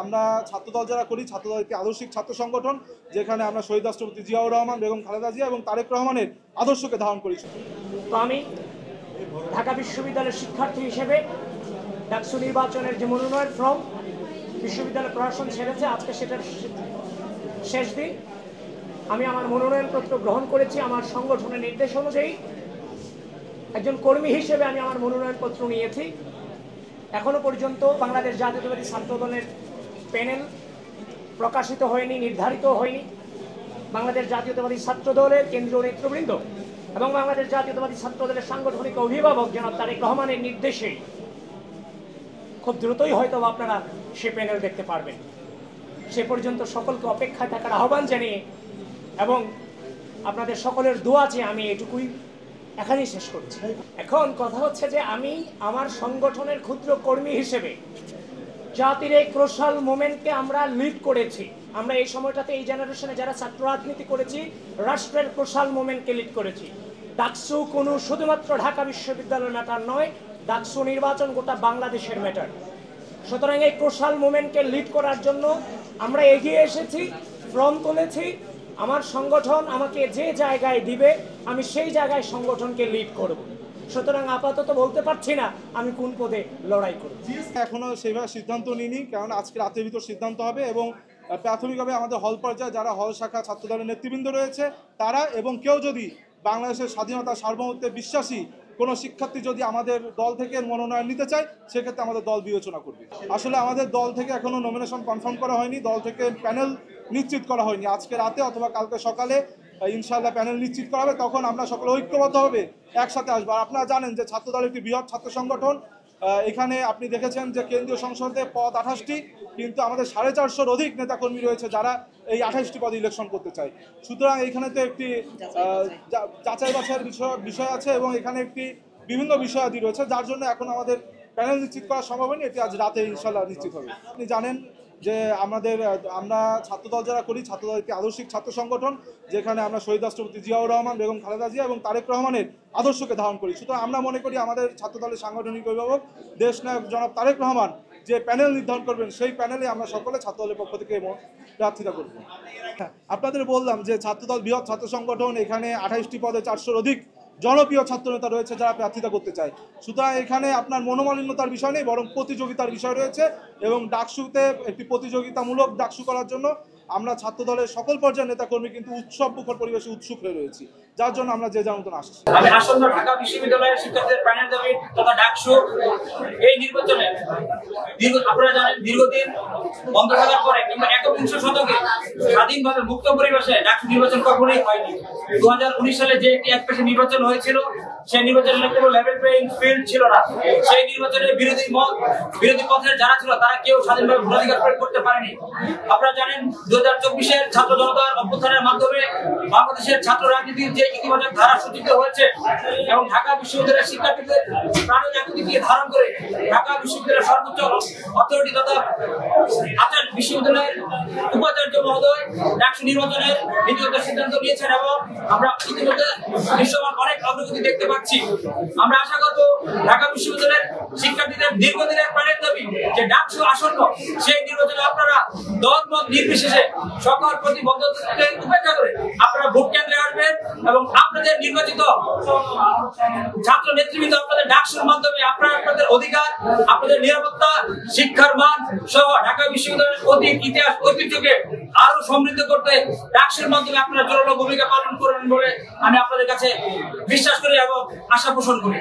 আমরা ছাত্রদল যারা করি, ছাত্রদল একটি আদর্শিক ছাত্র সংগঠন, যেখানে আমরা শহীদ রাষ্ট্রপতি জিয়াউর রহমান, বেগম খালেদা জিয়া এবং তারেক রহমানের আদর্শকে ধারণ করি। তো আমি ঢাকা বিশ্ববিদ্যালয়ের শিক্ষার্থী হিসেবে ডাকসু নির্বাচনের যে মনোনয়ন ফর্ম বিশ্ববিদ্যালয় প্রশাসন ছেড়েছে, আজকে সেটার শেষ দিন। আমি আমার মনোনয়নপত্র গ্রহণ করেছি। আমার সংগঠনের নির্দেশ অনুযায়ী একজন কর্মী হিসেবে আমি আমার মনোনয়নপত্র নিয়েছি। এখনো পর্যন্ত বাংলাদেশ জাতীয়তাবাদী ছাত্রদলের প্যানেল প্রকাশিত হয়নি, নির্ধারিত হয়নি। বাংলাদেশ জাতীয়তাবাদী ছাত্রদলের কেন্দ্রীয় নেতৃবৃন্দ এবং বাংলাদেশ জাতীয়তাবাদী ছাত্রদলের সাংগঠনিক অভিভাবক জনাব তারেক রহমানের নির্দেশে খুব দ্রুতই হয়তো আপনারা সে প্যানেল দেখতে পারবেন। সে পর্যন্ত সকলকে অপেক্ষায় থাকার আহ্বান জানিয়ে এবং আপনাদের সকলের দোয়া চেয়ে আমি এটুকুই এখানেই শেষ করছি। এখন কথা হচ্ছে যে আমি আমার সংগঠনের ক্ষুদ্র কর্মী হিসেবে জাতির এই ক্রোশাল মোমেন্টকে আমরা লিড করেছি। আমরা এই সময়টাতে এই জেনারেশনে যারা ছাত্র রাজনীতি করেছি, রাষ্ট্রের ক্রোশাল মোমেন্টকে লিড করেছি। ডাকসু কোনো শুধুমাত্র ঢাকা বিশ্ববিদ্যালয়ের ম্যাটার নয়, ডাকসু নির্বাচন গোটা বাংলাদেশের ম্যাটার। সুতরাং এই ক্রোশাল মোমেন্টকে লিড করার জন্য আমরা এগিয়ে এসেছি, ফর্ম তুলেছি। আমার সংগঠন আমাকে যে জায়গায় দিবে আমি সেই জায়গায় সংগঠনকে লিড করব। সুতরাং আপাতত বলতে পারছি না আমি কোন পদে লড়াই করব। এখনো সেইভাবে সিদ্ধান্ত নিইনি, কারণ আজকে রাতের ভিতর সিদ্ধান্ত হবে এবং প্রাথমিকভাবে আমাদের হল পর্যায়ে যারা হল শাখা ছাত্রদলের নেতৃবৃন্দ রয়েছে তারা এবং কেউ যদি বাংলাদেশের স্বাধীনতা সার্বভৌমত্বে বিশ্বাসী কোনো শিক্ষার্থী যদি আমাদের দল থেকে মনোনয়ন নিতে চায়, সেক্ষেত্রে আমাদের দল বিবেচনা করবে। আসলে আমাদের দল থেকে এখনও নমিনেশন কনফার্ম করা হয়নি, দল থেকে প্যানেল নিশ্চিত করা হয়নি। আজকে রাতে অথবা কালকে সকালে ইনশাআল্লাহ প্যানেল নিশ্চিত করা হবে, তখন আমরা সকলে ঐক্যবদ্ধভাবে একসাথে আসবো। আর আপনারা জানেন যে ছাত্রদল একটি বৃহৎ ছাত্র সংগঠন। এখানে আপনি দেখেছেন যে কেন্দ্রীয় সংসদে পদ 28টি, কিন্তু আমাদের 450-র অধিক নেতাকর্মী রয়েছে যারা এই 28টি পদে ইলেকশন করতে চায়। সুতরাং এখানে তো একটি যাচাই বাছাইয়ের বিষয় আছে এবং এখানে একটি বিভিন্ন বিষয়াদি রয়েছে, যার জন্য এখন আমাদের প্যানেল নিশ্চিত করা সম্ভব হয়নি। এটি আজ রাতে ইনশাআল্লাহ নিশ্চিত হবে। আপনি জানেন যে আমরা ছাত্রদল যারা করি, ছাত্রদল একটি আদর্শিক ছাত্র সংগঠন, যেখানে আমরা শহীদ রাষ্ট্রপতি জিয়াউর রহমান, বেগম খালেদা জিয়া এবং তারেক রহমানের আদর্শকে ধারণ করি। সুতরাং আমরা মনে করি আমাদের ছাত্রদলের সাংগঠনিক অভিভাবক দেশনায়ক জনাব তারেক রহমান যে প্যানেল নির্ধারণ করবেন, সেই প্যানেলে আমরা সকলে ছাত্রদলের পক্ষ থেকে প্রার্থিতা করব। আপনাদের বললাম যে ছাত্রদল বৃহৎ ছাত্র সংগঠন, এখানে 28টি পদে 400-র অধিক জনপ্রিয় ছাত্রনেতা রয়েছে যারা প্রার্থিতা করতে চায়। সুতরাং এখানে আপনার মনোমালিন্যতার বিষয় নেই, বরং প্রতিযোগিতার বিষয় রয়েছে এবং ডাকসুতে একটি প্রতিযোগিতামূলক ডাকসু করার জন্য আমরা ছাত্রদলের সকল পর্যায়ের নেতাকর্মী কিন্তু উৎসব মুখর পরিবেশে উৎসুক হয়ে রয়েছি, যার জন্য আমরা যে যার মতন আসছি। আমি আসন্ন ঢাকা বিশ্ববিদ্যালয়ের শিক্ষার্থীদের প্যানেল দাবি তথা ডাকসু এই নির্বাচনে আপনারা জানেন দীর্ঘদিন বন্ধ থাকার পরে কিংবা 21 শতকে স্বাধীনভাবে মুক্ত পরিবেশে ডাকসু নির্বাচন কখনোই হয়নি। 2019 সালে যে একটি একপেশে নির্বাচন হয়েছিল, সেই নির্বাচনে কোনো লেভেল প্লেইং ফিল্ড ছিল না। সেই নির্বাচনে বিরোধী পথের যারা ছিল তারা কেউ স্বাধীনভাবে ভোটাধিকার প্রয়োগ করতে পারেনি। আপনারা জানেন 2024-এর ছাত্র জনতার অভ্যুত্থানের মাধ্যমে বাংলাদেশের ছাত্র রাজনীতির যে ইতিবাচক ধারা সূচিত হয়েছে এবং ঢাকা বিশ্ববিদ্যালয়ের শিক্ষার্থীদের প্রাণের আকুতিকে ধারণ করে ঢাকা বিশ্ববিদ্যালয়ের সর্বোচ্চ অথরিটি তথা আচার্য বিশ্ববিদ্যালয়ের উপাচার্য মহোদয় ডাকসু নির্বাচনের নীতিগত সিদ্ধান্ত নিয়েছেন এবং আমরা ইতিমধ্যে দৃশ্যমান অনেক অগ্রগতি দেখতে পাচ্ছি। আমরা আশা করব ঢাকা বিশ্ববিদ্যালয়ের শিক্ষার্থীদের দীর্ঘদিনের প্রাণের দাবি যে ডাকসু আসন্ন, সেই নির্বাচনে আপনারা দল মত নির্বিশেষে সকল প্রতিবন্ধকতাকে উপেক্ষা করে আপনারা ভোট কেন্দ্রে আসবেন এবং আপনাদের নির্বাচিত ছাত্র নেতৃবৃন্দ আপনাদের ডাকসুর মাধ্যমে আপনারা আপনাদের অধিকার, আপনাদের নিরাপত্তা, শিক্ষার মান সহ ঢাকা বিশ্ববিদ্যালয়ের অতীত ইতিহাস ঐতিহ্যকে আরো সমৃদ্ধ করতে ডাকসুর মাধ্যমে আপনারা জোরালো ভূমিকা পালন করবেন বলে আমি আপনাদের কাছে বিশ্বাস করি এবং আশা পোষণ করি।